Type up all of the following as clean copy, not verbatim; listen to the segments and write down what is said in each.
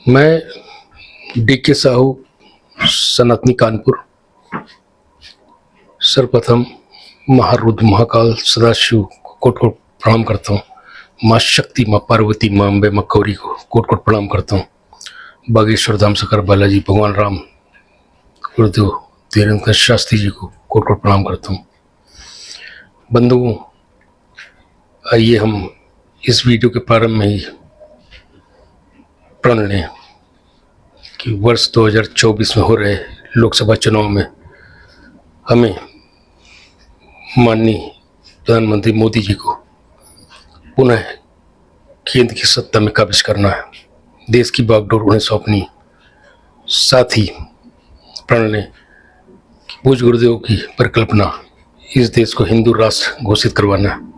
मैं डी.के. साहू, सनातनी कानपुर। सर्वप्रथम महारुद्र महाकाल सदाशिव को कोट कोट प्रणाम करता हूँ। माँ शक्ति, माँ पार्वती, माँ अम्बे, माँ गौरी को कोट कोट प्रणाम करता हूँ। बागेश्वर धाम शंकर बालाजी, भगवान राम, गुरुदेव धीरेन्द्र शास्त्री जी को कोट कोट प्रणाम करता हूँ। बंधुओं, आइए हम इस वीडियो के प्रारंभ में ही प्रण लें कि वर्ष 2024 में हो रहे लोकसभा चुनाव में हमें माननीय प्रधानमंत्री मोदी जी को पुनः केंद्र की सत्ता में काबिज करना है। देश की बागडोर उन्हें सौंपनी। साथ ही प्रण लें कि पूज्य गुरुदेव की परिकल्पना इस देश को हिंदू राष्ट्र घोषित करवाना है।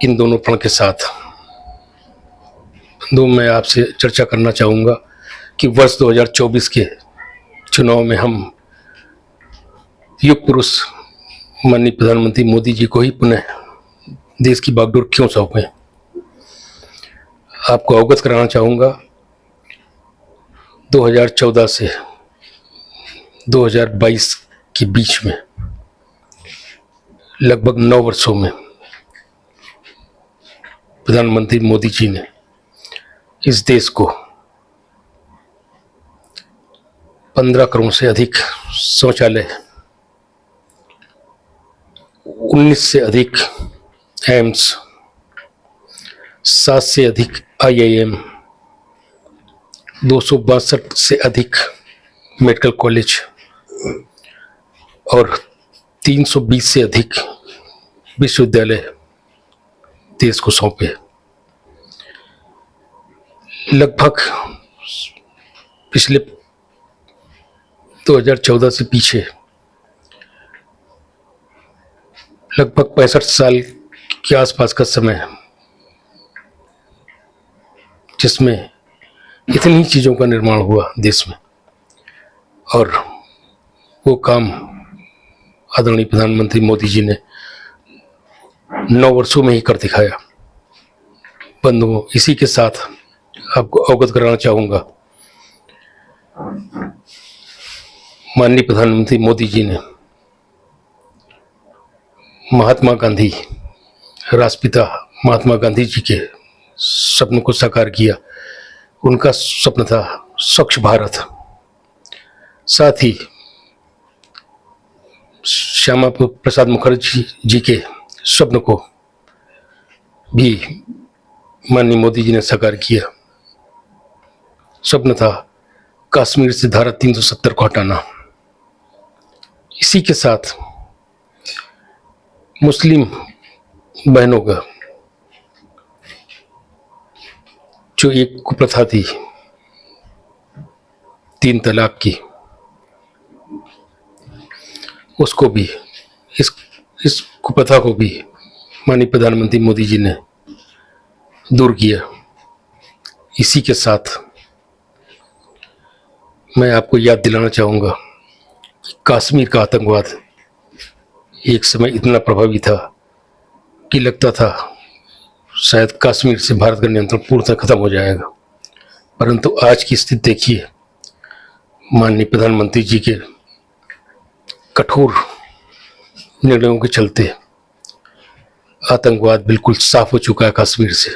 इन दोनों प्रण के साथ मैं आपसे चर्चा करना चाहूँगा कि वर्ष 2024 के चुनाव में हम युग पुरुष माननीय प्रधानमंत्री मोदी जी को ही पुनः देश की बागडोर क्यों सौंपें। आपको अवगत कराना चाहूँगा, 2014 से 2022 के बीच में लगभग 9 वर्षों में प्रधानमंत्री मोदी जी ने इस देश को 15 करोड़ से अधिक शौचालय, 19 से अधिक एम्स, 7 से अधिक IIM, 262 से अधिक मेडिकल कॉलेज और 320 से अधिक विश्वविद्यालय देश को सौंपे। लगभग पिछले 2014 से पीछे लगभग 65 साल के आसपास का समय, जिसमें इतनी चीज़ों का निर्माण हुआ देश में, और वो काम आदरणीय प्रधानमंत्री मोदी जी ने 9 वर्षों में ही कर दिखाया। बंधुओं, इसी के साथ आपको अवगत कराना चाहूँगा, माननीय प्रधानमंत्री मोदी जी ने महात्मा गांधी, राष्ट्रपिता महात्मा गांधी जी के सपनों को साकार किया। उनका स्वप्न था स्वच्छ भारत। साथ ही श्यामा प्रसाद मुखर्जी जी के स्वप्न को भी माननीय मोदी जी ने साकार किया। स्वप्न था कश्मीर से धारा 370 को हटाना। इसी के साथ मुस्लिम बहनों का जो एक कुप्रथा थी 3 तलाक की, उसको भी, इस कुप्रथा को भी माननीय प्रधानमंत्री मोदी जी ने दूर किया। इसी के साथ मैं आपको याद दिलाना चाहूँगा कि कश्मीर का आतंकवाद एक समय इतना प्रभावी था कि लगता था शायद कश्मीर से भारत का नियंत्रण पूर्णतः खत्म हो जाएगा। परंतु आज की स्थिति देखिए, माननीय प्रधानमंत्री जी के कठोर निर्णयों के चलते आतंकवाद बिल्कुल साफ हो चुका है। कश्मीर से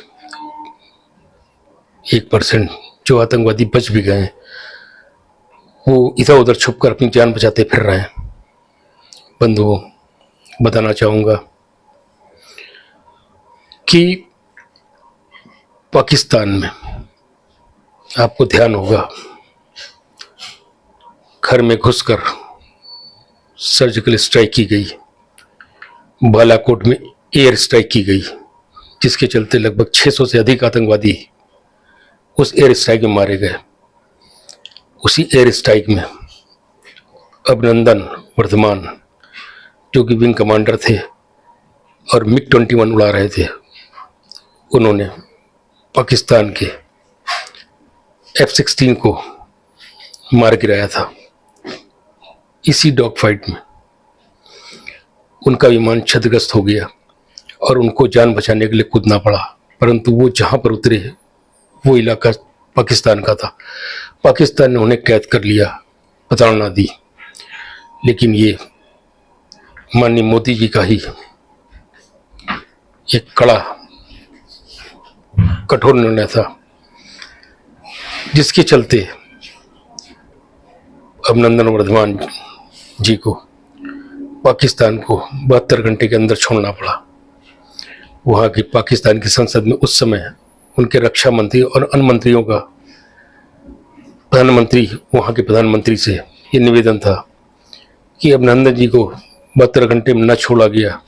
1% जो आतंकवादी बच भी गए हैं, वो इधर उधर छुपकर अपनी जान बचाते फिर रहे हैं। बंधुओं, बताना चाहूँगा कि पाकिस्तान में आपको ध्यान होगा, घर में घुसकर सर्जिकल स्ट्राइक की गई, बालाकोट में एयर स्ट्राइक की गई, जिसके चलते लगभग 600 से अधिक आतंकवादी उस एयर स्ट्राइक में मारे गए। उसी एयर स्ट्राइक में अभिनंदन वर्धमान, जो कि विंग कमांडर थे और MiG-21 उड़ा रहे थे, उन्होंने पाकिस्तान के F-16 को मार गिराया था। इसी डॉग फाइट में उनका विमान क्षतिग्रस्त हो गया और उनको जान बचाने के लिए कूदना पड़ा। परंतु वो जहाँ पर उतरे वो इलाका पाकिस्तान का था। पाकिस्तान ने उन्हें कैद कर लिया, प्रताड़ना दी। लेकिन ये माननीय मोदी जी का ही एक कड़ा कठोर निर्णय था, जिसके चलते अभिनंदन वर्धमान जी को पाकिस्तान को 72 घंटे के अंदर छोड़ना पड़ा। वहाँ की पाकिस्तान की संसद में उस समय उनके रक्षा मंत्री और अन्य मंत्रियों का प्रधानमंत्री, वहाँ के प्रधानमंत्री से ये निवेदन था कि अभिनंदन जी को 72 घंटे में न छोड़ा गया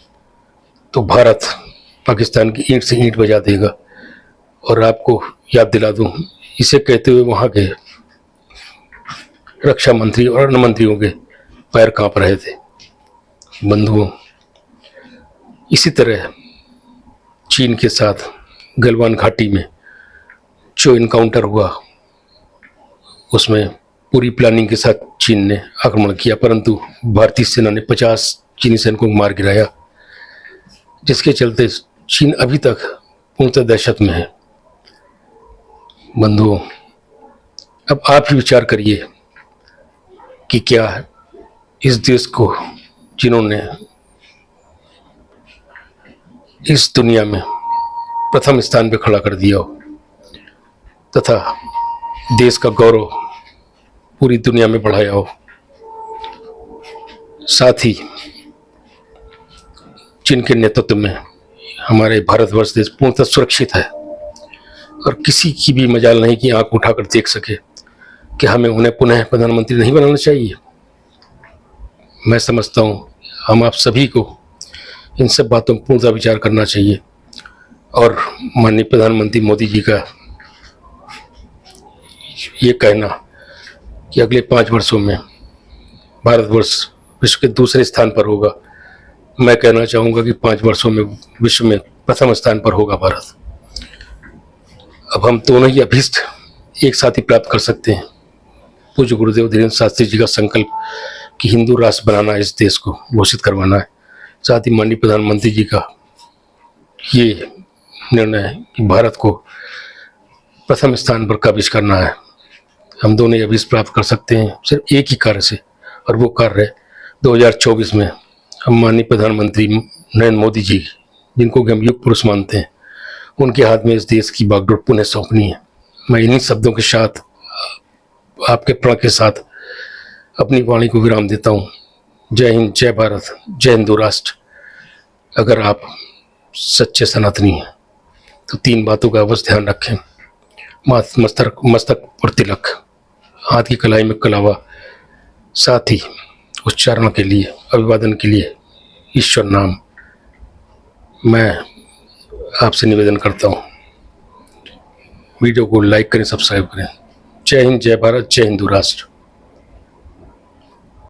तो भारत पाकिस्तान की ईंट से ईंट बजा देगा। और आपको याद दिला दूं, इसे कहते हुए वहाँ के रक्षा मंत्री और अन्य मंत्रियों के पैर कांप रहे थे। बंधुओं, इसी तरह चीन के साथ गलवान घाटी में जो इनकाउंटर हुआ, उसमें पूरी प्लानिंग के साथ चीन ने आक्रमण किया, परंतु भारतीय सेना ने 50 चीनी सैनिकों को मार गिराया, जिसके चलते चीन अभी तक पूर्णतः दहशत में है। बंधुओं, अब आप ही विचार करिए कि क्या इस देश को, जिन्होंने इस दुनिया में प्रथम स्थान पर खड़ा कर दिया हो तथा देश का गौरव पूरी दुनिया में बढ़ाया हो, साथ ही जिनके नेतृत्व में हमारे भारतवर्ष देश पूर्णतः सुरक्षित है और किसी की भी मजाल नहीं कि आंख उठाकर देख सके कि हमें उन्हें पुनः प्रधानमंत्री नहीं बनाना चाहिए। मैं समझता हूँ हम आप सभी को इन सब बातों पर पूर्णतः विचार करना चाहिए और माननीय प्रधानमंत्री मोदी जी का ये कहना कि अगले 5 वर्षों में भारतवर्ष विश्व के दूसरे स्थान पर होगा, मैं कहना चाहूँगा कि 5 वर्षों में विश्व में प्रथम स्थान पर होगा भारत। अब हम दोनों ही अभीष्ट एक साथ ही प्राप्त कर सकते हैं। पूज्य गुरुदेव धीरेन्द्र शास्त्री जी का संकल्प कि हिंदू राष्ट्र बनाना, इस देश को घोषित करवाना है, साथ ही माननीय प्रधानमंत्री जी का ये निर्णय है कि भारत को प्रथम स्थान पर काबिज करना है। हम दोनों ये अभीष्ट प्राप्त कर सकते हैं सिर्फ एक ही कार्य से, और वो कार्य है 2024 में हम माननीय प्रधानमंत्री नरेंद्र मोदी जी, जिनको कि हम युग पुरुष मानते हैं, उनके हाथ में इस देश की बागडोर पुनः सौंपनी है। मैं इन्हीं शब्दों के साथ, आपके प्रण के साथ अपनी वाणी को विराम देता हूँ। जय हिंद, जय भारत, जय हिंदू राष्ट्र। अगर आप सच्चे सनातनी हैं तो 3 बातों का अवश्य ध्यान रखें। मस्तक पर तिलक, हाथ की कलाई में कलावा, साथ ही उच्चारण के लिए, अभिवादन के लिए ईश्वर नाम। मैं आपसे निवेदन करता हूँ, वीडियो को लाइक करें, सब्सक्राइब करें। जय हिंद, जय भारत, जय हिंदू राष्ट्र।